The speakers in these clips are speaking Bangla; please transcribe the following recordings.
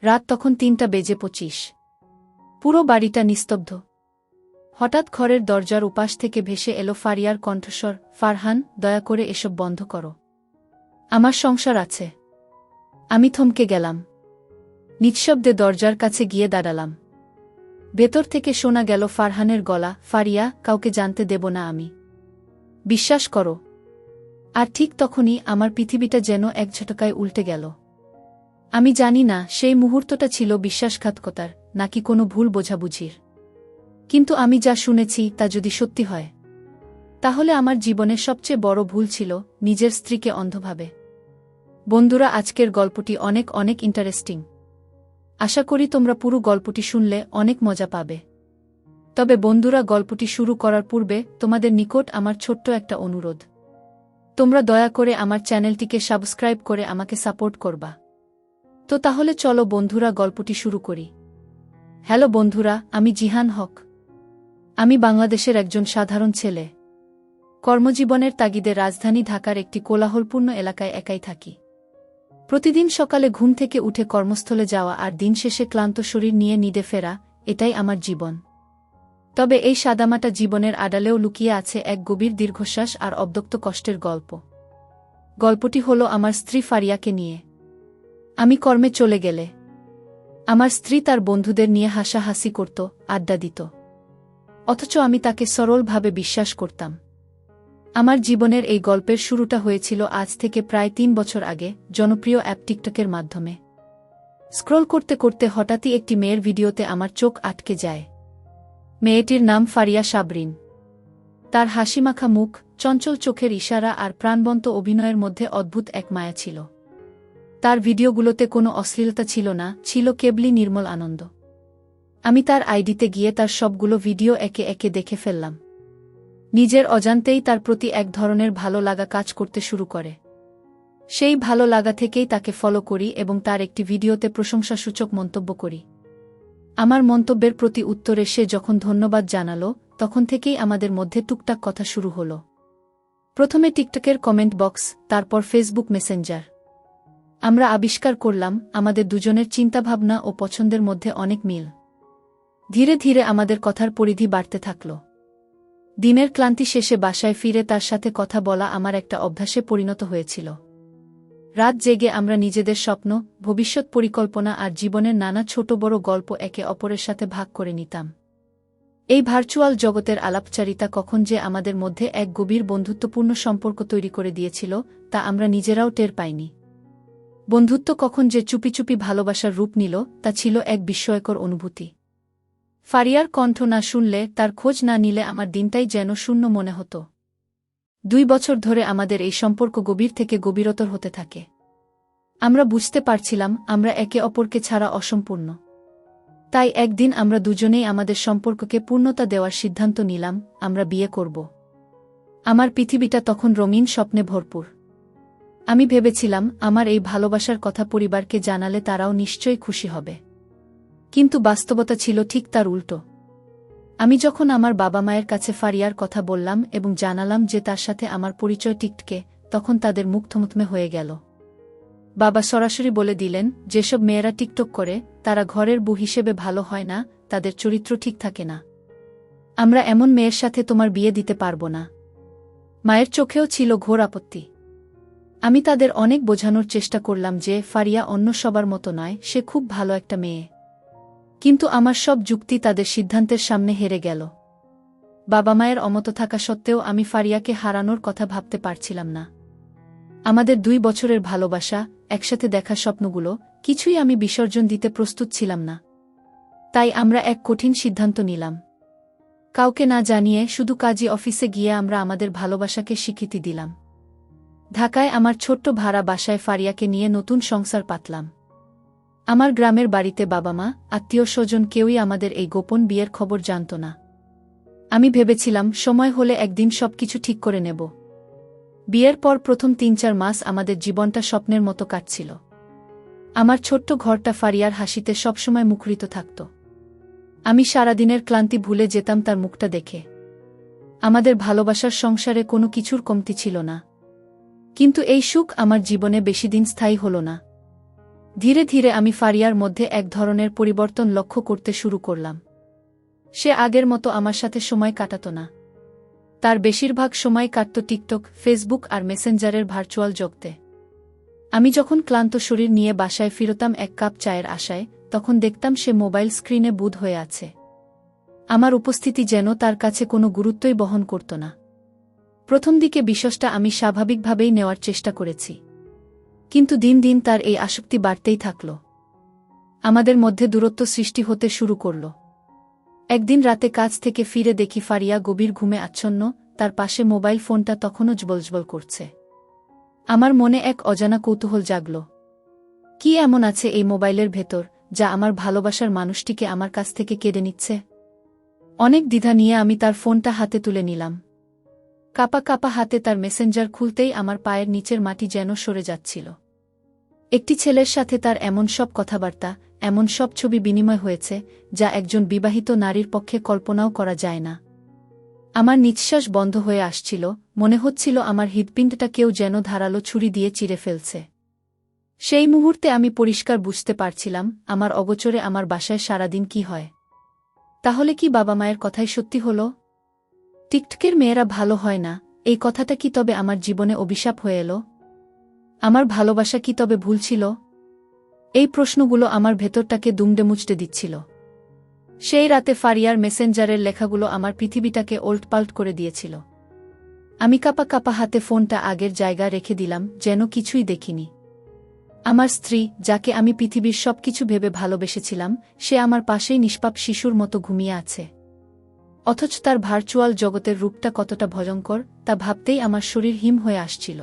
রাত তখন ৩:২৫। পুরো বাড়িটা নিস্তব্ধ। হঠাৎ ঘরের দরজার উপাস থেকে ভেসে এলো ফারিয়ার কণ্ঠস্বর, ফারহান, দয়া করে এসব বন্ধ করো। আমার সংসার আছে। আমি থমকে গেলাম। নিঃশব্দে দরজার কাছে গিয়ে দাঁড়ালাম। ভেতর থেকে শোনা গেল ফারহানের গলা, ফারিয়া, কাউকে জানতে দেব না আমি। বিশ্বাস করো। আর ঠিক তখনই আমার পৃথিবীটা যেন এক ঝটকায় উল্টে গেল। আমি জানি না সেই মুহূর্তটা ছিল বিশ্বাসঘাতকতার নাকি কোনো ভুল বোঝাবুঝির। কিন্তু আমি যা শুনেছি তা যদি সত্যি হয়, তাহলে আমার জীবনের সবচেয়ে বড় ভুল ছিল নিজের স্ত্রীকে অন্ধভাবে। বন্ধুরা, আজকের গল্পটি অনেক অনেক ইন্টারেস্টিং। আশা করি তোমরা পুরো গল্পটি শুনলে অনেক মজা পাবে। তবে বন্ধুরা, গল্পটি শুরু করার পূর্বে তোমাদের নিকট আমার ছোট্ট একটা অনুরোধ। তোমরা দয়া করে আমার চ্যানেলটিকে সাবস্ক্রাইব করে আমাকে সাপোর্ট করবা। তো তাহলে চলো বন্ধুরা, গল্পটি শুরু করি। হ্যালো বন্ধুরা, আমি জিহান হক। আমি বাংলাদেশের একজন সাধারণ ছেলে। কর্মজীবনের তাগিদে রাজধানী ঢাকার একটি কোলাহলপূর্ণ এলাকায় একাই থাকি। প্রতিদিন সকালে ঘুম থেকে উঠে কর্মস্থলে যাওয়া আর দিন শেষে ক্লান্ত শরীর নিয়ে নিদে ফেরা, এটাই আমার জীবন। তবে এই সাদামাটা জীবনের আড়ালেও লুকিয়ে আছে এক গভীর দীর্ঘশ্বাস আর অব্যক্ত কষ্টের গল্প। গল্পটি হলো আমার স্ত্রী ফারিয়াকে নিয়ে। আমি কর্মে চলে গেলে আমার স্ত্রী তার বন্ধুদের নিয়ে হাসাহাসি করত, আড্ডা দিত। অথচ আমি তাকে সরলভাবে বিশ্বাস করতাম। আমার জীবনের এই গল্পের শুরুটা হয়েছিল আজ থেকে প্রায় ৩ বছর আগে, জনপ্রিয় অ্যাপ টিকটকের মাধ্যমে। স্ক্রল করতে করতে হঠাৎই একটি মেয়ের ভিডিওতে আমার চোখ আটকে যায়। মেয়েটির নাম ফারিয়া সাবরিন। তার হাসিমাখা মুখ, চঞ্চল চোখের ইশারা আর প্রাণবন্ত অভিনয়ের মধ্যে অদ্ভুত এক মায়া ছিল। তার ভিডিওগুলোতে কোনো অশ্লীলতা ছিল না, ছিল কেবলই নির্মল আনন্দ। আমি তার আইডিতে গিয়ে তার সবগুলো ভিডিও একে একে দেখে ফেললাম। নিজের অজান্তেই তার প্রতি এক ধরনের ভালো লাগা কাজ করতে শুরু করে। সেই ভালো লাগা থেকেই তাকে ফলো করি এবং তার একটি ভিডিওতে প্রশংসাসূচক মন্তব্য করি। আমার মন্তব্যের প্রতি উত্তরে সে যখন ধন্যবাদ জানালো, তখন থেকেই আমাদের মধ্যে টুকটাক কথা শুরু হলো। প্রথমে টিকটকের কমেন্ট বক্স, তারপর ফেসবুক মেসেঞ্জার। আমরা আবিষ্কার করলাম আমাদের দুজনের চিন্তাভাবনা ও পছন্দের মধ্যে অনেক মিল। ধীরে ধীরে আমাদের কথার পরিধি বাড়তে থাকল। দিনের ক্লান্তি শেষে বাসায় ফিরে তার সাথে কথা বলা আমার একটা অভ্যাসে পরিণত হয়েছিল। রাত জেগে আমরা নিজেদের স্বপ্ন, ভবিষ্যৎ পরিকল্পনা আর জীবনের নানা ছোট বড় গল্প একে অপরের সাথে ভাগ করে নিতাম। এই ভার্চুয়াল জগতের আলাপচারিতা কখন যে আমাদের মধ্যে এক গভীর বন্ধুত্বপূর্ণ সম্পর্ক তৈরি করে দিয়েছিল, তা আমরা নিজেরাও টের পাইনি। বন্ধুত্ব কখন যে চুপি চুপি ভালোবাসার রূপ নিল, তা ছিল এক বিস্ময়কর অনুভূতি। ফারিয়ার কণ্ঠ না শুনলে, তার খোঁজ না নিলে আমার দিনটাই যেন শূন্য মনে হতো। ২ বছর ধরে আমাদের এই সম্পর্ক গভীর থেকে গভীরতর হতে থাকে। আমরা বুঝতে পারছিলাম আমরা একে অপরকে ছাড়া অসম্পূর্ণ। তাই একদিন আমরা দুজনেই আমাদের সম্পর্ককে পূর্ণতা দেওয়ার সিদ্ধান্ত নিলাম, আমরা বিয়ে করব। আমার পৃথিবীটা তখন রঙিন স্বপ্নে ভরপুর। আমি ভেবেছিলাম আমার এই ভালোবাসার কথা পরিবারকে জানালে তারাও নিশ্চয়ই খুশি হবে। কিন্তু বাস্তবতা ছিল ঠিক তার উল্টো। আমি যখন আমার বাবা মায়ের কাছে ফারিয়ার কথা বললাম এবং জানালাম যে তার সাথে আমার পরিচয় টিকটকে, তখন তাদের মুখ থমথমে হয়ে গেল। বাবা সরাসরি বলে দিলেন, যেসব মেয়েরা টিকটক করে তারা ঘরের বউ হিসেবে ভালো হয় না, তাদের চরিত্র ঠিক থাকে না। আমরা এমন মেয়ের সাথে তোমার বিয়ে দিতে পারব না। মায়ের চোখেও ছিল ঘোর আপত্তি। আমি তাদের অনেক বোঝানোর চেষ্টা করলাম যে ফারিয়া অন্য সবার মতো নয়, সে খুব ভালো একটা মেয়ে। কিন্তু আমার সব যুক্তি তাদের সিদ্ধান্তের সামনে হেরে গেল। বাবা মায়ের অমত থাকা সত্ত্বেও আমি ফারিয়াকে হারানোর কথা ভাবতে পারছিলাম না। আমাদের ২ বছরের ভালোবাসা, একসাথে দেখা স্বপ্নগুলো, কিছুই আমি বিসর্জন দিতে প্রস্তুত ছিলাম না। তাই আমরা এক কঠিন সিদ্ধান্ত নিলাম। কাউকে না জানিয়ে শুধু কাজী অফিসে গিয়ে আমরা আমাদের ভালোবাসাকে স্বীকৃতি দিলাম। ঢাকায় আমার ছোট্ট ভাড়া বাসায় ফারিয়াকে নিয়ে নতুন সংসার পাতলাম। আমার গ্রামের বাড়িতে বাবা মা, আত্মীয় স্বজন কেউই আমাদের এই গোপন বিয়ের খবর জানত না। আমি ভেবেছিলাম সময় হলে একদিন সবকিছু ঠিক করে নেব। বিয়ের পর প্রথম ৩-৪ মাস আমাদের জীবনটা স্বপ্নের মতো কাটছিল। আমার ছোট্ট ঘরটা ফারিয়ার হাসিতে সবসময় মুখরিত থাকত। আমি সারাদিনের ক্লান্তি ভুলে যেতাম তার মুখটা দেখে। আমাদের ভালোবাসার সংসারে কোনো কিছুর কমতি ছিল না। কিন্তু এই সুখ আমার জীবনে বেশিদিন স্থায়ী হল না। ধীরে ধীরে আমি ফারিয়ার মধ্যে এক ধরনের পরিবর্তন লক্ষ্য করতে শুরু করলাম। সে আগের মতো আমার সাথে সময় কাটাত না। তার বেশিরভাগ সময় কাটত টিকটক, ফেসবুক আর মেসেঞ্জারের ভার্চুয়াল জগতে। আমি যখন ক্লান্ত শরীর নিয়ে বাসায় ফিরতাম এক কাপ চায়ের আশায়, তখন দেখতাম সে মোবাইল স্ক্রিনে বুঁদ হয়ে আছে। আমার উপস্থিতি যেন তার কাছে কোনো গুরুত্বই বহন করত না। প্রথম দিকে বিষয়টা আমি স্বাভাবিকভাবেই নেওয়ার চেষ্টা করেছি, কিন্তু দিন দিন তার এই আসক্তি বাড়তেই থাকল। আমাদের মধ্যে দূরত্ব সৃষ্টি হতে শুরু করল। একদিন রাতে কাজ থেকে ফিরে দেখি ফারিয়া গভীর ঘুমে আচ্ছন্ন, তার পাশে মোবাইল ফোনটা তখনও জ্বলজ্বল করছে। আমার মনে এক অজানা কৌতূহল জাগল। কি এমন আছে এই মোবাইলের ভেতর, যা আমার ভালোবাসার মানুষটিকে আমার কাছ থেকে কেড়ে নিচ্ছে? অনেক দ্বিধা নিয়ে আমি তার ফোনটা হাতে তুলে নিলাম। কাপা কাপা হাতে তার মেসেঞ্জার খুলতেই আমার পায়ের নিচের মাটি যেন সরে যাচ্ছিল। একটি ছেলের সাথে তার এমন সব কথাবার্তা, এমন সব ছবি বিনিময় হয়েছে, যা একজন বিবাহিত নারীর পক্ষে কল্পনাও করা যায় না। আমার নিঃশ্বাস বন্ধ হয়ে আসছিল, মনে হচ্ছিল আমার হৃৎপিণ্ডটা কেউ যেন ধারালো ছুরি দিয়ে চিরে ফেলছে। সেই মুহূর্তে আমি পরিষ্কার বুঝতে পারছিলাম, আমার অগোচরে আমার বাসায় সারাদিন কি হয়। তাহলে কি বাবা মায়ের কথাই সত্যি হল? টিকটকের মেয়েরা ভালো হয় না, এই কথাটা কি তবে আমার জীবনে অভিশাপ হয়ে এলো? আমার ভালোবাসা কি তবে ভুল ছিল? এই প্রশ্নগুলো আমার ভেতরটাকে দুমড়ে মুচড়ে দিচ্ছিল। সেই রাতে ফারিয়ার মেসেঞ্জারের লেখাগুলো আমার পৃথিবীটাকে ওল্টপাল্ট করে দিয়েছিল। আমি কাপা কাপা হাতে ফোনটা আগের জায়গা রেখে দিলাম, যেন কিছুই দেখিনি। আমার স্ত্রী, যাকে আমি পৃথিবীর সবকিছু ভেবে ভালোবেসেছিলাম, সে আমার পাশেই নিষ্পাপ শিশুর মতো ঘুমিয়ে আছে। অথচ তার ভার্চুয়াল জগতের রূপটা কতটা ভয়ঙ্কর, তা ভাবতেই আমার শরীর হিম হয়ে আসছিল।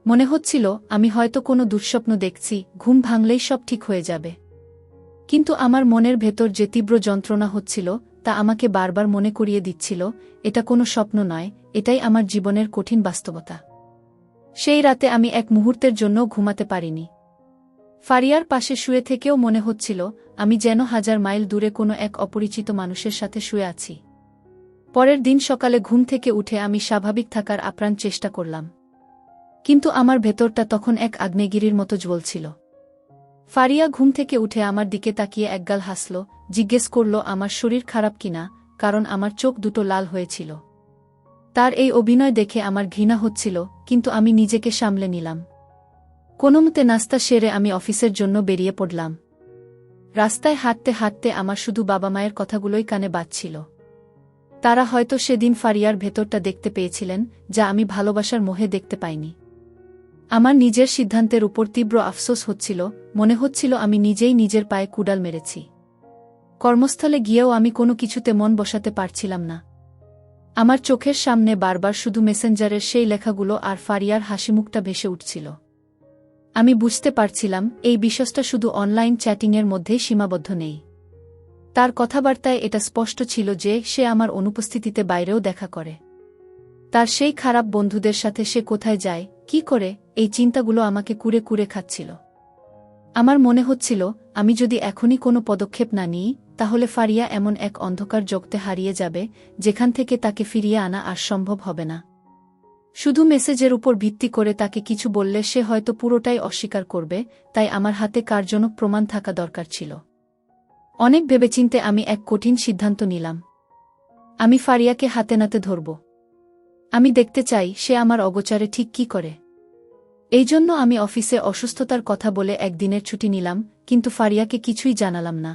মনে হচ্ছিল আমি হয়তো কোনো দুঃস্বপ্ন দেখছি, ঘুম ভাঙলেই সব ঠিক হয়ে যাবে। কিন্তু আমার মনের ভেতর যে তীব্র যন্ত্রণা হচ্ছিল, তা আমাকে বারবার মনে করিয়ে দিচ্ছিল, এটা কোনো স্বপ্ন নয়, এটাই আমার জীবনের কঠিন বাস্তবতা। সেই রাতে আমি এক মুহূর্তের জন্য ঘুমাতে পারিনি। ফারিয়ার পাশে শুয়ে থেকেও মনে হচ্ছিল আমি যেন হাজার মাইল দূরে কোনো এক অপরিচিত মানুষের সাথে শুয়ে আছি। পরের দিন সকালে ঘুম থেকে উঠে আমি স্বাভাবিক থাকার আপ্রাণ চেষ্টা করলাম, কিন্তু আমার ভেতরটা তখন এক আগ্নেয়গিরির মতো জ্বলছিল। ফারিয়া ঘুম থেকে উঠে আমার দিকে তাকিয়ে একগাল হাসল, জিজ্ঞেস করল আমার শরীর খারাপ কিনা, কারণ আমার চোখ দুটো লাল হয়েছিল। তার এই অভিনয় দেখে আমার ঘৃণা হচ্ছিল, কিন্তু আমি নিজেকে সামলে নিলাম। কোনোমতে নাস্তা সেরে আমি অফিসের জন্য বেরিয়ে পড়লাম। রাস্তায় হাঁটতে হাঁটতে আমার শুধু বাবা মায়ের কথাগুলোই কানে বাজছিল। তারা হয়তো সেদিন ফারিয়ার ভেতরটা দেখতে পেয়েছিলেন, যা আমি ভালোবাসার মোহে দেখতে পাইনি। আমার নিজের সিদ্ধান্তের উপর তীব্র আফসোস হচ্ছিল, মনে হচ্ছিল আমি নিজেই নিজের পায়ে কুড়াল মেরেছি। কর্মস্থলে গিয়েও আমি কোনো কিছুতে মন বসাতে পারছিলাম না। আমার চোখের সামনে বারবার শুধু মেসেঞ্জারের সেই লেখাগুলো আর ফারিয়ার হাসিমুখটা ভেসে উঠছিল। আমি বুঝতে পারছিলাম এই বিষয়টা শুধু অনলাইন চ্যাটিংয়ের মধ্যেই সীমাবদ্ধ নেই। তার কথাবার্তায় এটা স্পষ্ট ছিল যে সে আমার অনুপস্থিতিতে বাইরেও দেখা করে। তার সেই খারাপ বন্ধুদের সাথে সে কোথায় যায়, কি করে, এই চিন্তাগুলো আমাকে কুরে কুরে খাচ্ছিল। আমার মনে হচ্ছিল আমি যদি এখনই কোনো পদক্ষেপ না নিই, তাহলে ফারিয়া এমন এক অন্ধকার জগতে হারিয়ে যাবে, যেখান থেকে তাকে ফিরিয়ে আনা আর সম্ভব হবে না। শুধু মেসেজের উপর ভিত্তি করে তাকে কিছু বললে সে হয়তো পুরোটাই অস্বীকার করবে, তাই আমার হাতে কার্যজনক প্রমাণ থাকা দরকার ছিল। অনেক ভেবেচিন্তে আমি এক কঠিন সিদ্ধান্ত নিলাম। আমি ফারিয়াকে হাতে নাতে ধরব। আমি দেখতে চাই সে আমার অগোচরে ঠিক কি করে। এই জন্য আমি অফিসে অসুস্থতার কথা বলে একদিনের ছুটি নিলাম, কিন্তু ফারিয়াকে কিছুই জানালাম না।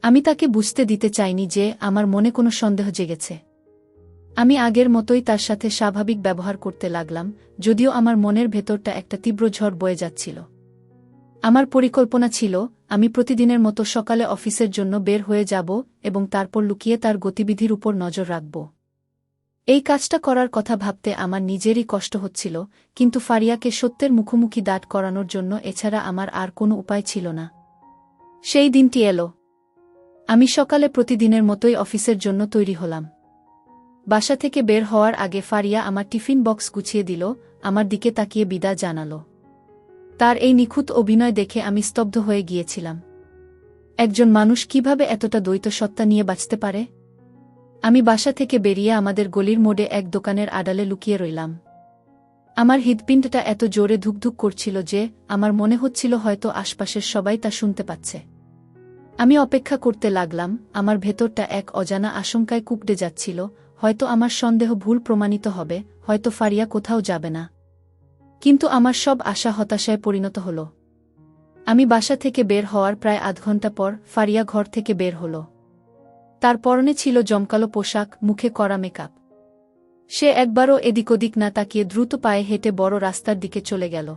আমি তাকে বুঝতে দিতে চাইনি যে আমার মনে কোনো সন্দেহ জেগেছে। আমি আগের মতোই তার সাথে স্বাভাবিক ব্যবহার করতে লাগলাম, যদিও আমার মনের ভেতরটা একটা তীব্র ঝড় বয়ে যাচ্ছিল। আমার পরিকল্পনা ছিল আমি প্রতিদিনের মতো সকালে অফিসের জন্য বের হয়ে যাব এবং তারপর লুকিয়ে তার গতিবিধির উপর নজর রাখব। এই কাজটা করার কথা ভাবতে আমার নিজেরই কষ্ট হচ্ছিল, কিন্তু ফারিয়াকে সত্যের মুখোমুখি দাঁড় করানোর জন্য এছাড়া আমার আর কোনো উপায় ছিল না। সেই দিনটি এলো। আমি সকালে প্রতিদিনের মতোই অফিসের জন্য তৈরি হলাম। বাসা থেকে বের হওয়ার আগে ফারিয়া আমার টিফিন বক্স গুছিয়ে দিল, আমার দিকে তাকিয়ে বিদায় জানালো। তার এই নিখুঁত অভিনয় দেখে আমি স্তব্ধ হয়ে গিয়েছিলাম। একজন মানুষ কিভাবে এতটা দ্বৈত সত্তা নিয়ে বাঁচতে পারে? আমি বাসা থেকে বেরিয়ে আমাদের গলির মোড়ে এক দোকানের আড়ালে লুকিয়ে রইলাম। আমার হৃৎপিণ্ডটা এত জোরে ধুকধুক করছিল যে আমার মনে হচ্ছিল হয়তো আশপাশের সবাই তা শুনতে পাচ্ছে। আমি অপেক্ষা করতে লাগলাম, আমার ভেতরটা এক অজানা আশঙ্কায় কুঁকড়ে যাচ্ছিল, হয়তো আমার সন্দেহ ভুল প্রমাণিত হবে, হয়তো ফারিয়া কোথাও যাবে না। কিন্তু আমার সব আশা হতাশায় পরিণত হল। আমি বাসা থেকে বের হওয়ার প্রায় আধ ঘন্টা পর ফারিয়া ঘর থেকে বের হল। তার পরনে ছিল জমকালো পোশাক, মুখে করা মেকআপ। সে একবারও এদিক ওদিক না তাকিয়ে দ্রুত পায়ে হেঁটে বড় রাস্তার দিকে চলে গেল।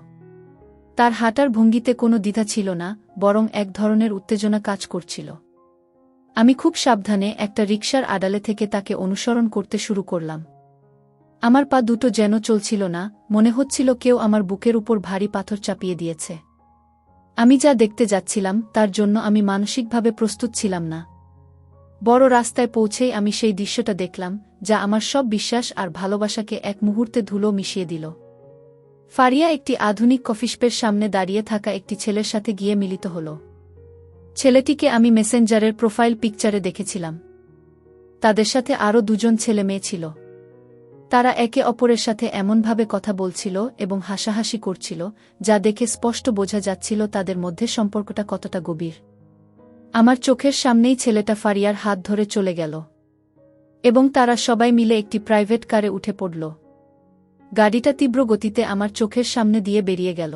তার হাঁটার ভঙ্গিতে কোনো দ্বিধা ছিল না, বরং এক ধরনের উত্তেজনা কাজ করছিল। আমি খুব সাবধানে একটা রিকশার আড়ালে থেকে তাকে অনুসরণ করতে শুরু করলাম। আমার পা দুটো যেন চলছিল না, মনে হচ্ছিল কেউ আমার বুকের উপর ভারী পাথর চাপিয়ে দিয়েছে। আমি যা দেখতে যাচ্ছিলাম তার জন্য আমি মানসিকভাবে প্রস্তুত ছিলাম না। বড় রাস্তায় পৌঁছেই আমি সেই দৃশ্যটা দেখলাম, যা আমার সব বিশ্বাস আর ভালোবাসাকে এক মুহূর্তে ধুলো মিশিয়ে দিল। ফারিয়া একটি আধুনিক কফিশপের সামনে দাঁড়িয়ে থাকা একটি ছেলের সাথে গিয়ে মিলিত হল। ছেলেটিকে আমি মেসেঞ্জারের প্রোফাইল পিকচারে দেখেছিলাম। তাদের সাথে আরও দুজন ছেলে মেয়ে ছিল। তারা একে অপরের সাথে এমনভাবে কথা বলছিল এবং হাসাহাসি করছিল, যা দেখে স্পষ্ট বোঝা যাচ্ছিল তাদের মধ্যে সম্পর্কটা কতটা গভীর। আমার চোখের সামনেই ছেলেটা ফারিয়ার হাত ধরে চলে গেল এবং তারা সবাই মিলে একটি প্রাইভেট কারে উঠে পড়ল। গাড়িটা তীব্র গতিতে আমার চোখের সামনে দিয়ে বেরিয়ে গেল।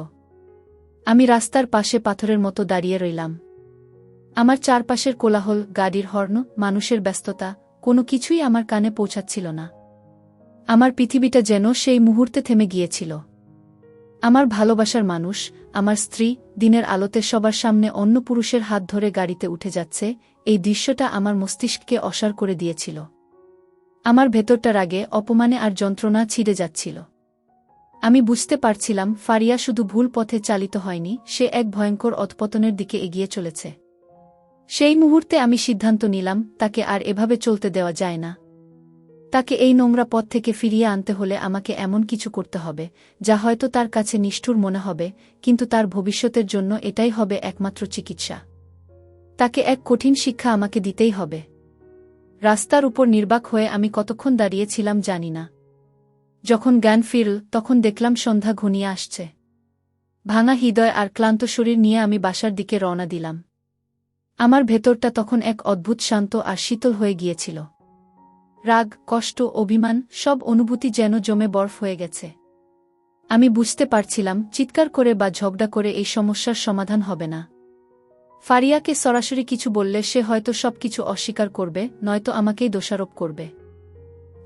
আমি রাস্তার পাশে পাথরের মতো দাঁড়িয়ে রইলাম। আমার চারপাশের কোলাহল, গাড়ির হর্ন, মানুষের ব্যস্ততা, কোনো কিছুই আমার কানে পৌঁছাচ্ছিল না। আমার পৃথিবীটা যেন সেই মুহূর্তে থেমে গিয়েছিল। আমার ভালোবাসার মানুষ, আমার স্ত্রী, দিনের আলোতে সবার সামনে অন্য পুরুষের হাত ধরে গাড়িতে উঠে যাচ্ছে, এই দৃশ্যটা আমার মস্তিষ্ককে অসাড় করে দিয়েছিল। আমার ভেতরটা রাগে, অপমানে আর যন্ত্রণা ছিঁড়ে যাচ্ছিল। আমি বুঝতে পারছিলাম ফারিয়া শুধু ভুল পথে চালিত হয়নি, সে এক ভয়ঙ্কর অধপতনের দিকে এগিয়ে চলেছে। সেই মুহূর্তে আমি সিদ্ধান্ত নিলাম, তাকে আর এভাবে চলতে দেওয়া যায় না। তাকে এই নোংরা পথ থেকে ফিরিয়ে আনতে হলে আমাকে এমন কিছু করতে হবে, যা হয়তো তার কাছে নিষ্ঠুর মনে হবে, কিন্তু তার ভবিষ্যতের জন্য এটাই হবে একমাত্র চিকিৎসা। তাকে এক কঠিন শিক্ষা আমাকে দিতেই হবে। রাস্তার উপর নির্বাক হয়ে আমি কতক্ষণ দাঁড়িয়েছিলাম জানি না। যখন জ্ঞান ফিরল, তখন দেখলাম সন্ধ্যা ঘনিয়ে আসছে। ভাঙা হৃদয় আর ক্লান্ত শরীর নিয়ে আমি বাসার দিকে রওনা দিলাম। আমার ভেতরটা তখন এক অদ্ভুত শান্ত আর শীতল হয়ে গিয়েছিল। রাগ, কষ্ট, অভিমান, সব অনুভূতি যেন জমে বরফ হয়ে গেছে। আমি বুঝতে পারছিলাম চিৎকার করে বা ঝগড়া করে এই সমস্যার সমাধান হবে না। ফারিয়াকে সরাসরি কিছু বললে সে হয়তো সবকিছু অস্বীকার করবে, নয়তো আমাকেই দোষারোপ করবে।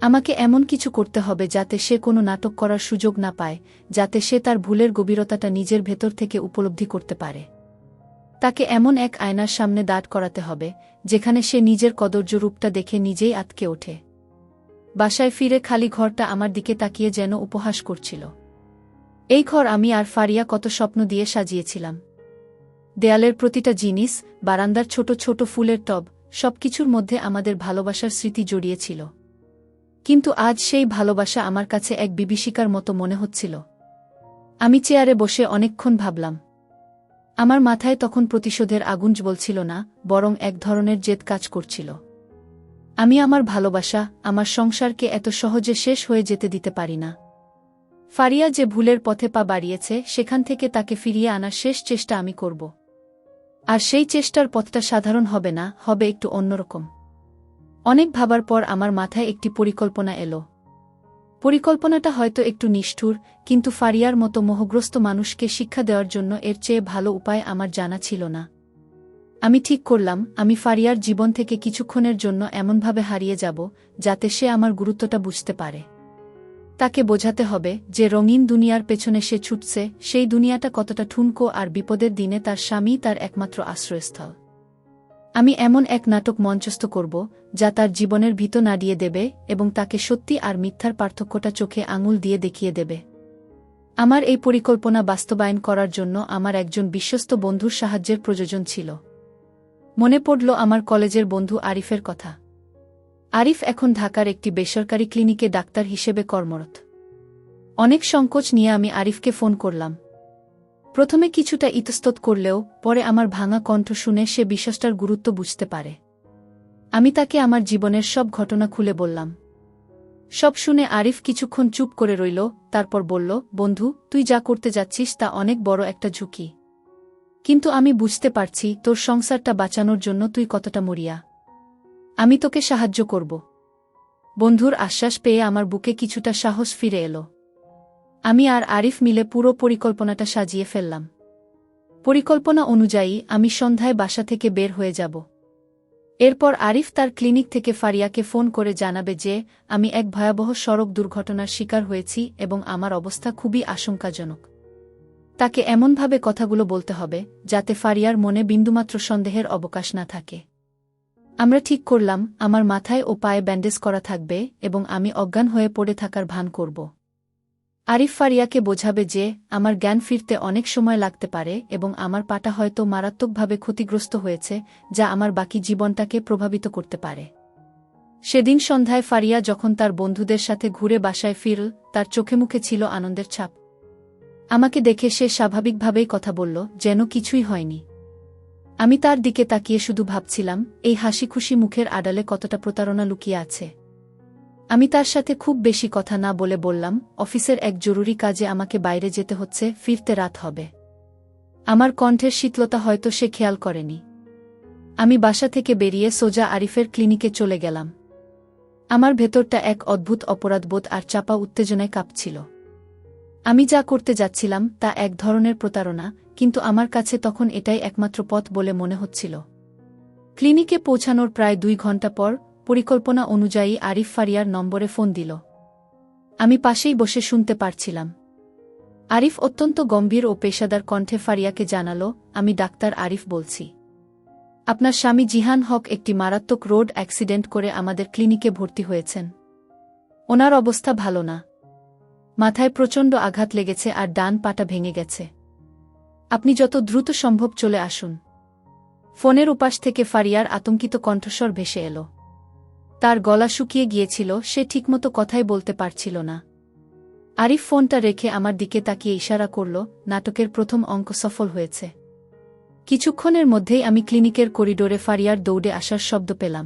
আমাকে এমন কিছু করতে হবে যাতে সে কোনো নাটক করার সুযোগ না পায়, যাতে সে তার ভুলের গভীরতাটা নিজের ভেতর থেকে উপলব্ধি করতে পারে। তাকে এমন এক আয়নার সামনে দাঁড় করাতে হবে, যেখানে সে নিজের কদর্য রূপটা দেখে নিজেই আঁতকে ওঠে। বাসায় ফিরে খালি ঘরটা আমার দিকে তাকিয়ে যেন উপহাস করছিল। এই ঘর আমি আর ফারিয়া কত স্বপ্ন দিয়ে সাজিয়েছিলাম। দেয়ালের প্রতিটা জিনিস, বারান্দার ছোট ছোট ফুলের টব, সবকিছুর মধ্যে আমাদের ভালোবাসার স্মৃতি জড়িয়েছিল। কিন্তু আজ সেই ভালোবাসা আমার কাছে এক বিভীষিকার মতো মনে হচ্ছিল। আমি চেয়ারে বসে অনেকক্ষণ ভাবলাম। আমার মাথায় তখন প্রতিশোধের আগুন জ্বলছিল না, বরং এক ধরনের জেদ কাজ করছিল। আমি আমার ভালোবাসা, আমার সংসারকে এত সহজে শেষ হয়ে যেতে দিতে পারি না। ফারিয়া যে ভুলের পথে পা বাড়িয়েছে, সেখান থেকে তাকে ফিরিয়ে আনার শেষ চেষ্টা আমি করব। আর সেই চেষ্টার পথটা সাধারণ হবে না, হবে একটু অন্যরকম। অনেক ভাবার পর আমার মাথায় একটি পরিকল্পনা এলো। পরিকল্পনাটা হয়তো একটু নিষ্ঠুর, কিন্তু ফারিয়ার মতো মোহগ্রস্ত মানুষকে শিক্ষা দেওয়ার জন্য এর চেয়ে ভালো উপায় আমার জানা ছিল না। আমি ঠিক করলাম, আমি ফারিয়ার জীবন থেকে কিছুক্ষণের জন্য এমনভাবে হারিয়ে যাব, যাতে সে আমার গুরুত্বটা বুঝতে পারে। তাকে বোঝাতে হবে যে রঙিন দুনিয়ার পেছনে সে ছুটছে, সেই দুনিয়াটা কতটা ঠুনকো আর বিপদের দিনে তার স্বামী তার একমাত্র আশ্রয়স্থল। আমি এমন এক নাটক মঞ্চস্থ করব, যা তার জীবনের ভিত নাড়িয়ে দেবে এবং তাকে সত্যি আর মিথ্যার পার্থক্যটা চোখে আঙুল দিয়ে দেখিয়ে দেবে। আমার এই পরিকল্পনা বাস্তবায়ন করার জন্য আমার একজন বিশ্বস্ত বন্ধুর সাহায্যের প্রয়োজন ছিল। মনে পড়ল আমার কলেজের বন্ধু আরিফের কথা। আরিফ এখন ঢাকার একটি বেসরকারি ক্লিনিকে ডাক্তার হিসেবে কর্মরত। অনেক সংকোচ নিয়ে আমি আরিফকে ফোন করলাম। প্রথমে কিছুটা ইতস্তত করলেও পরে আমার ভাঙা কণ্ঠ শুনে সে বিশ্বাসটার গুরুত্ব বুঝতে পারে। আমি তাকে আমার জীবনের সব ঘটনা খুলে বললাম। সব শুনে আরিফ কিছুক্ষণ চুপ করে রইল, তারপর বলল, বন্ধু, তুই যা করতে যাচ্ছিস তা অনেক বড় একটা ঝুঁকি। কিন্তু আমি বুঝতে পারছি তোর সংসারটা বাঁচানোর জন্য তুই কতটা মরিয়া। আমি তোকে সাহায্য করব। বন্ধুর আশ্বাস পেয়ে আমার বুকে কিছুটা সাহস ফিরে এলো। আমি আর আরিফ মিলে পুরো পরিকল্পনাটা সাজিয়ে ফেললাম। পরিকল্পনা অনুযায়ী আমি সন্ধ্যায় বাসা থেকে বের হয়ে যাব। এরপর আরিফ তার ক্লিনিক থেকে ফারিয়াকে ফোন করে জানাবে যে আমি এক ভয়াবহ সড়ক দুর্ঘটনার শিকার হয়েছি এবং আমার অবস্থা খুবই আশঙ্কাজনক। তাকে এমনভাবে কথাগুলো বলতে হবে যাতে ফারিয়ার মনে বিন্দুমাত্র সন্দেহের অবকাশ না থাকে। আমরা ঠিক করলাম আমার মাথায় ও পায়ে ব্যান্ডেজ করা থাকবে এবং আমি অজ্ঞান হয়ে পড়ে থাকার ভান করব। আরিফ ফারিয়াকে বোঝাবে যে আমার জ্ঞান ফিরতে অনেক সময় লাগতে পারে এবং আমার পাটা হয়তো মারাত্মকভাবে ক্ষতিগ্রস্ত হয়েছে, যা আমার বাকি জীবনটাকে প্রভাবিত করতে পারে। সেদিন সন্ধ্যায় ফারিয়া যখন তার বন্ধুদের সাথে ঘুরে বাসায় ফিরল, তার চোখে মুখে ছিল আনন্দের ছাপ। আমাকে দেখে সে স্বাভাবিকভাবেই কথা বলল, যেন কিছুই হয়নি। আমি তার দিকে তাকিয়ে শুধু ভাবছিলাম এই হাসি খুশি মুখের আড়ালে কতটা প্রতারণা লুকিয়ে আছে। আমি তার সাথে খুব বেশি কথা না বলে বললাম, অফিসের এক জরুরি কাজে আমাকে বাইরে যেতে হচ্ছে, ফিরতে রাত হবে। আমার কণ্ঠের শীতলতা হয়তো সে খেয়াল করেনি। আমি বাসা থেকে বেরিয়ে সোজা আরিফের ক্লিনিকে চলে গেলাম। আমার ভেতরটা এক অদ্ভুত অপরাধবোধ আর চাপা উত্তেজনায় কাঁপছিল। আমি যা করতে যাচ্ছিলাম তা এক ধরনের প্রতারণা, কিন্তু আমার কাছে তখন এটাই একমাত্র পথ বলে মনে হচ্ছিল। ক্লিনিকে পৌঁছানোর প্রায় 2 ঘন্টা পর পরিকল্পনা অনুযায়ী আরিফ ফারিয়ার নম্বরে ফোন দিল। আমি পাশেই বসে শুনতে পারছিলাম। আরিফ অত্যন্ত গম্ভীর ও পেশাদার কণ্ঠে ফারিয়াকে জানালো, আমি ডাক্তার আরিফ বলছি। আপনার স্বামী জিহান হক একটি মারাত্মক রোড অ্যাক্সিডেন্ট করে আমাদের ক্লিনিকে ভর্তি হয়েছেন। ওনার অবস্থা ভালো না। মাথায় প্রচণ্ড আঘাত লেগেছে আর ডান পাটা ভেঙে গেছে। আপনি যত দ্রুত সম্ভব চলে আসুন। ফোনের উপাস থেকে ফারিয়ার আতঙ্কিত কণ্ঠস্বর ভেসে এলো। তার গলা শুকিয়ে গিয়েছিল, সে ঠিকমতো কথাই বলতে পারছিল না। আরিফ ফোনটা রেখে আমার দিকে তাকিয়ে ইশারা করল, নাটকের প্রথম অঙ্ক সফল হয়েছে। কিছুক্ষণের মধ্যেই আমি ক্লিনিকের করিডোরে ফারিয়ার দৌড়ে আসার শব্দ পেলাম।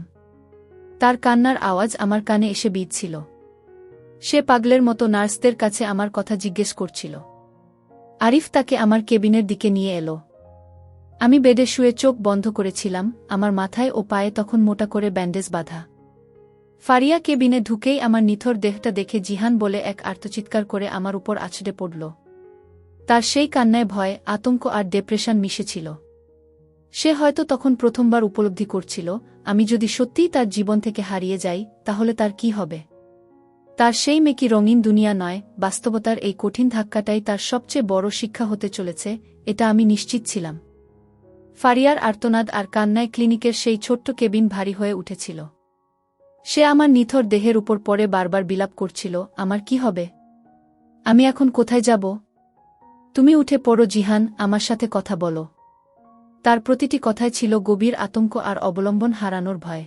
তার কান্নার আওয়াজ আমার কানে এসে বিঁধছিল। সে পাগলের মতো নার্সদের কাছে আমার কথা জিজ্ঞেস করছিল। আরিফ তাকে আমার কেবিনের দিকে নিয়ে এলো। আমি বেডে শুয়ে চোখ বন্ধ করেছিলাম, আমার মাথায় ও পায়ে তখন মোটা করে ব্যান্ডেজ বাঁধা। ফারিয়া কেবিনে ঢুকেই আমার নিথর দেহটা দেখে জিহান বলে এক আর্তচিৎকার করে আমার উপর আছড়ে পড়ল। তার সেই কান্নায় ভয়, আতঙ্ক আর ডিপ্রেশন মিশেছিল। সে হয়তো তখন প্রথমবার উপলব্ধি করছিল, আমি যদি সত্যিই তার জীবন থেকে হারিয়ে যাই তাহলে তার কি হবে। তার সেই মেকি রঙিন দুনিয়া নয়, বাস্তবতার এই কঠিন ধাক্কাটাই তার সবচেয়ে বড় শিক্ষা হতে চলেছে, এটা আমি নিশ্চিত ছিলাম। ফারিয়ার আর্তনাদ আর কান্নায় ক্লিনিকের সেই ছোট্ট কেবিন ভারী হয়ে উঠেছিল। সে আমার নিথর দেহের উপর পড়ে বারবার বিলাপ করছিল, আমার কি হবে? আমি এখন কোথায় যাব? তুমি উঠে পড়ো জিহান, আমার সাথে কথা বলো। তার প্রতিটি কথায় ছিল গভীর আতঙ্ক আর অবলম্বন হারানোর ভয়।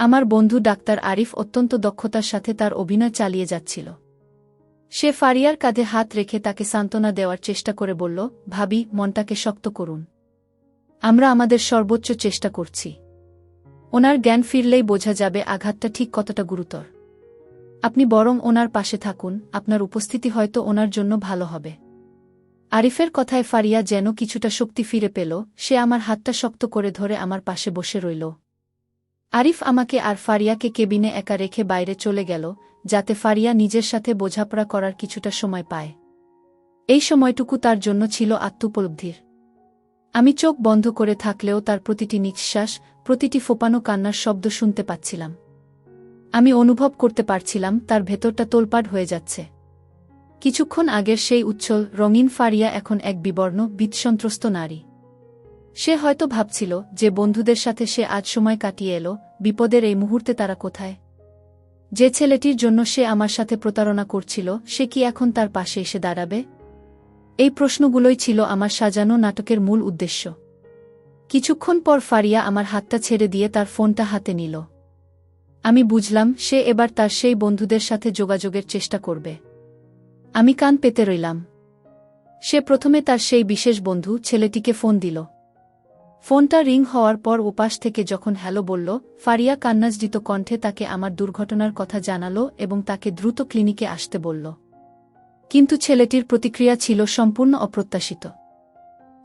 আমার বন্ধু ডাক্তার আরিফ অত্যন্ত দক্ষতার সাথে তার অভিনয় চালিয়ে যাচ্ছিল। সে ফারিয়ার কাঁধে হাত রেখে তাকে সান্ত্বনা দেওয়ার চেষ্টা করে বলল, ভাবি, মনটাকে শক্ত করুন। আমরা আমাদের সর্বোচ্চ চেষ্টা করছি। ওনার জ্ঞান ফিরলেই বোঝা যাবে আঘাতটা ঠিক কতটা গুরুতর। আপনি বরং ওনার পাশে থাকুন, আপনার উপস্থিতি হয়তো ওনার জন্য ভালো হবে। আরিফের কথায় ফারিয়া যেন কিছুটা শক্তি ফিরে পেল, সে আমার হাতটা শক্ত করে ধরে আমার পাশে বসে রইল। আরিফ আমাকে আর ফারিয়াকে কেবিনে একা রেখে বাইরে চলে গেল, যাতে ফারিয়া নিজের সাথে বোঝাপড়া করার কিছুটা সময় পায়। এই সময়টুকু তার জন্য ছিল আত্মোপলব্ধির। আমি চোখ বন্ধ করে থাকলেও তার প্রতিটি নিঃশ্বাস, প্রতিটি ফোপানো কান্নার শব্দ শুনতে পাচ্ছিলাম। আমি অনুভব করতে পারছিলাম তার ভেতরটা তোলপাড় হয়ে যাচ্ছে। কিছুক্ষণ আগের সেই উচ্ছল, রঙিন ফারিয়া এখন এক বিবর্ণ, ভীতসন্ত্রস্ত নারী। সে হয়তো ভাবছিল যে বন্ধুদের সাথে সে আজ সময় কাটিয়ে এলো, বিপদের এই মুহূর্তে তারা কোথায়? যে ছেলেটির জন্য সে আমার সাথে প্রতারণা করছিল, সে কি এখন তার পাশে এসে দাঁড়াবে? এই প্রশ্নগুলোই ছিল আমার সাজানো নাটকের মূল উদ্দেশ্য। কিছুক্ষণ পর ফারিয়া আমার হাতটা ছেড়ে দিয়ে তার ফোনটা হাতে নিল। আমি বুঝলাম সে এবার তার সেই বন্ধুদের সাথে যোগাযোগের চেষ্টা করবে। আমি কান পেতে রইলাম। সে প্রথমে তার সেই বিশেষ বন্ধু ছেলেটিকে ফোন দিল। ফোনটা রিং হওয়ার পর ওপাশ থেকে যখন হ্যালো বলল, ফারিয়া কান্নাজড়িত কণ্ঠে তাকে আমার দুর্ঘটনার কথা জানালো এবং তাকে দ্রুত ক্লিনিকে আসতে বলল। কিন্তু ছেলেটির প্রতিক্রিয়া ছিল সম্পূর্ণ অপ্রত্যাশিত।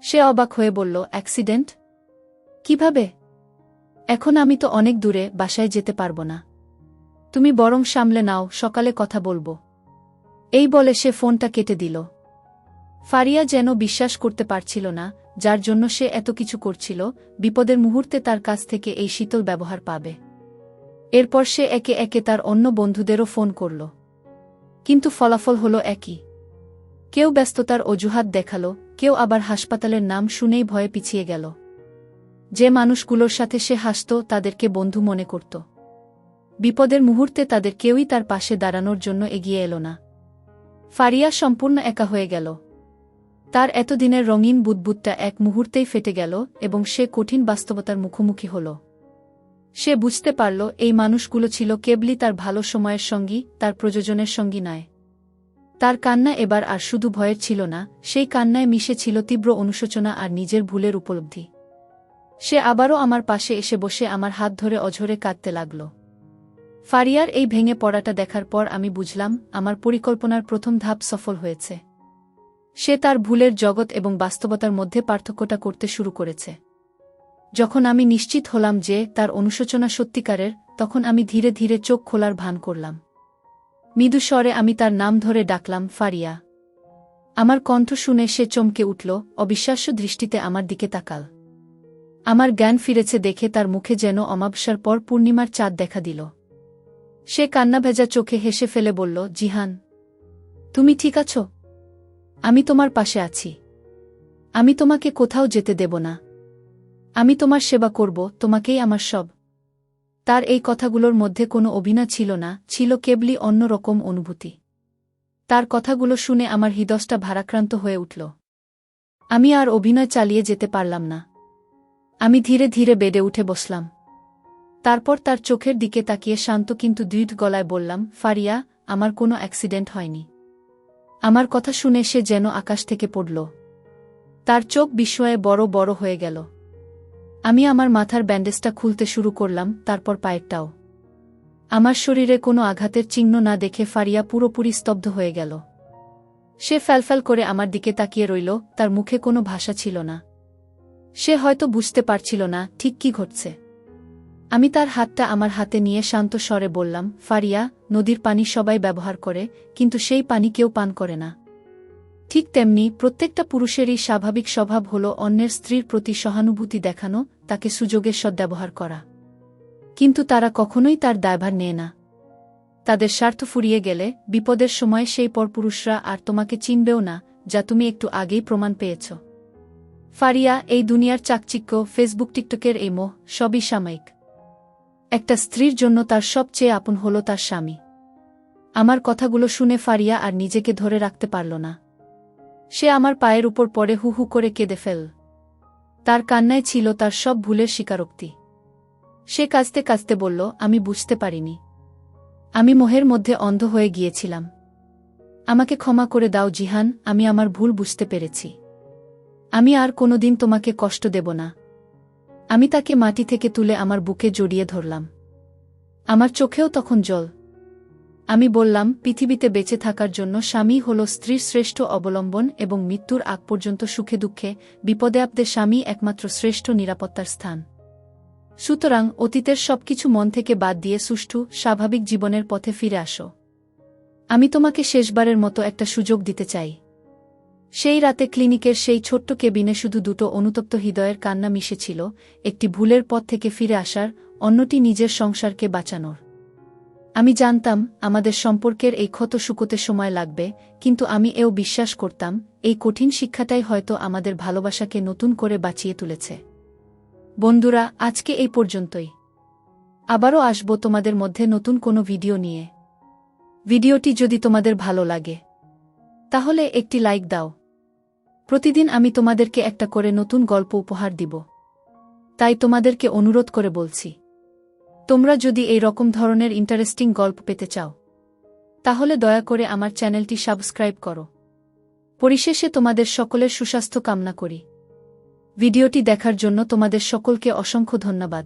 সে অবাক হয়ে বলল, অ্যাক্সিডেন্ট? কিভাবে? এখন আমি তো অনেক দূরে, বাসায় যেতে পারব না। তুমি বরং সামলে নাও, সকালে কথা বলবো। এই বলে সে ফোনটা কেটে দিল। ফারিয়া যেন বিশ্বাস করতে পারছিল না, যার জন্য সে এত কিছু করছিল, বিপদের মুহূর্তে তার কাছ থেকে এই শীতল ব্যবহার পাবে। এরপর সে একে একে তার অন্য বন্ধুদেরও ফোন করল। কিন্তু ফলাফল হলো একই। কেউ ব্যস্ততার অজুহাত দেখালো, কেউ আবার হাসপাতালের নাম শুনেই ভয়ে পিছিয়ে গেল। যে মানুষগুলোর সাথে সে হাসত তাদেরকে বন্ধু মনে করত। বিপদের মুহূর্তে তাদের কেউই তার পাশে দাঁড়ানোর জন্য এগিয়ে এলো না। ফারিয়া সম্পূর্ণ একা হয়ে গেল। তার এতদিনের রঙিন বুদবুদটা এক মুহূর্তেই ফেটে গেল এবং সে কঠিন বাস্তবতার মুখোমুখি হল। সে বুঝতে পারল এই মানুষগুলো ছিল কেবলই তার ভালো সময়ের সঙ্গী, তার প্রয়োজনের সঙ্গী নয়। তার কান্না এবার আর শুধু ভয়ের ছিল না, সেই কান্নায় মিশে ছিল তীব্র অনুশোচনা আর নিজের ভুলের উপলব্ধি। সে আবারও আমার পাশে এসে বসে আমার হাত ধরে অঝরে কাঁদতে লাগল। ফারিয়ার এই ভেঙে পড়াটা দেখার পর আমি বুঝলাম, আমার পরিকল্পনার প্রথম ধাপ সফল হয়েছে। সে তার ভুলের জগৎ এবং বাস্তবতার মধ্যে পার্থক্যটা করতে শুরু করেছে। যখন আমি নিশ্চিত হলাম যে তার অনুশোচনা সত্যিকারের, তখন আমি ধীরে ধীরে চোখ খোলার ভান করলাম। মৃদু স্বরে আমি তার নাম ধরে ডাকলাম, ফারিয়া। আমার কণ্ঠ শুনে সে চমকে উঠল, অবিশ্বাস্য দৃষ্টিতে আমার দিকে তাকাল। আমার জ্ঞান ফিরেছে দেখে তার মুখে যেন অমাবস্যার পর পূর্ণিমার চাঁদ দেখা দিল। সে কান্নাভেজা চোখে হেসে ফেলে বলল, জিহান, তুমি ঠিক আছো? আমি তোমার পাশে আছি। আমি তোমাকে কোথাও যেতে দেব না। আমি তোমার সেবা করব, তোমাকেই আমার সব। তার এই কথাগুলোর মধ্যে কোনো অভিনয় ছিল না, ছিল কেবলই অন্যরকম অনুভূতি। তার কথাগুলো শুনে আমার হৃদয়টা ভারাক্রান্ত হয়ে উঠল। আমি আর অভিনয় চালিয়ে যেতে পারলাম না। আমি ধীরে ধীরে বেডে উঠে বসলাম। তারপর তার চোখের দিকে তাকিয়ে শান্ত কিন্তু দৃঢ় গলায় বললাম, ফারিয়া, আমার কোনো অ্যাক্সিডেন্ট হয়নি। আমার কথা শুনে সে যেন আকাশ থেকে পড়ল। তার চোখ বিস্ময়ে বড় বড় হয়ে গেল। আমি আমার মাথার ব্যান্ডেজটা খুলতে শুরু করলাম, তারপর পায়েরটাও। আমার শরীরে কোনো আঘাতের চিহ্ন না দেখে ফারিয়া পুরোপুরি স্তব্ধ হয়ে গেল। সে ফ্যালফ্যাল করে আমার দিকে তাকিয়ে রইল, তার মুখে কোনো ভাষা ছিল না। সে হয়তো বুঝতে পারছিল না ঠিক কি ঘটছে। আমি তার হাতটা আমার হাতে নিয়ে শান্ত স্বরে বললাম, ফারিয়া, নদীর পানি সবাই ব্যবহার করে, কিন্তু সেই পানি কেউ পান করে না। ঠিক তেমনি প্রত্যেকটা পুরুষেরই স্বাভাবিক স্বভাব হল অন্যের স্ত্রীর প্রতি সহানুভূতি দেখানো, তাকে সুযোগের সদ্ব্যবহার করা। কিন্তু তারা কখনোই তার দায়ভার নেয় না। তাদের স্বার্থ ফুরিয়ে গেলে, বিপদের সময় সেই পরপুরুষরা আর তোমাকে চিনবেও না, যা তুমি একটু আগেই প্রমাণ পেয়েছ। ফারিয়া, এই দুনিয়ার চাকচিক্য, ফেসবুক টিকটকের এই মোহ, সবই সাময়িক। একটা স্ত্রীর জন্য তার সবচেয়ে আপন হল তার স্বামী। আমার কথাগুলো শুনে ফারিয়া আর নিজেকে ধরে রাখতে পারল না। সে আমার পায়ের উপর পড়ে হু হু করে কেঁদে ফেল। তার কান্নায় ছিল তার সব ভুলের স্বীকারোক্তি। সে কাঁদতে কাঁদতে বলল, আমি বুঝতে পারিনি। আমি মোহের মধ্যে অন্ধ হয়ে গিয়েছিলাম। আমাকে ক্ষমা করে দাও জিহান, আমি আমার ভুল বুঝতে পেরেছি। আমি আর কোনোদিন তোমাকে কষ্ট দেব না। আমি তাকে মাটি থেকে তুলে আমার বুকে জড়িয়ে ধরলাম। আমার চোখেও তখন জল। আমি বললাম, পৃথিবীতে বেঁচে থাকার জন্য স্বামী হল স্ত্রীর শ্রেষ্ঠ অবলম্বন এবং মৃত্যুর আগ পর্যন্ত সুখে দুঃখে, বিপদে আপদে স্বামী একমাত্র শ্রেষ্ঠ নিরাপত্তার স্থান। সুতরাং অতীতের সবকিছু মন থেকে বাদ দিয়ে সুষ্ঠু, স্বাভাবিক জীবনের পথে ফিরে আসো। আমি তোমাকে শেষবারের মতো একটা সুযোগ দিতে চাই। সেই রাতে ক্লিনিকের সেই ছোট্ট কেবিনে শুধু দুটো অনুতপ্ত হৃদয়ের কান্না মিশেছিল, একটি ভুলের পথ থেকে ফিরে আসার, অন্যটি নিজের সংসারকে বাঁচানোর। আমি জানতাম আমাদের সম্পর্কের এই ক্ষত শুকোতে সময় লাগবে, কিন্তু আমি এও বিশ্বাস করতাম এই কঠিন শিক্ষাটাই হয়তো আমাদের ভালোবাসাকে নতুন করে বাঁচিয়ে তুলেছে। বন্ধুরা, আজকে এই পর্যন্তই। আবারও আসব তোমাদের মধ্যে নতুন কোনো ভিডিও নিয়ে। ভিডিওটি যদি তোমাদের ভালো লাগে তাহলে একটি লাইক দাও। প্রতিদিন আমি তোমাদেরকে একটা করে নতুন গল্প উপহার দিব। তাই তোমাদেরকে অনুরোধ করে বলছি, তোমরা যদি এই রকম ধরনের ইন্টারেস্টিং গল্প পেতে চাও তাহলে দয়া করে আমার চ্যানেলটি সাবস্ক্রাইব করো। পরিশেষে তোমাদের সকলের সুস্বাস্থ্য কামনা করি। ভিডিওটি দেখার জন্য তোমাদের সকলকে অসংখ্য ধন্যবাদ।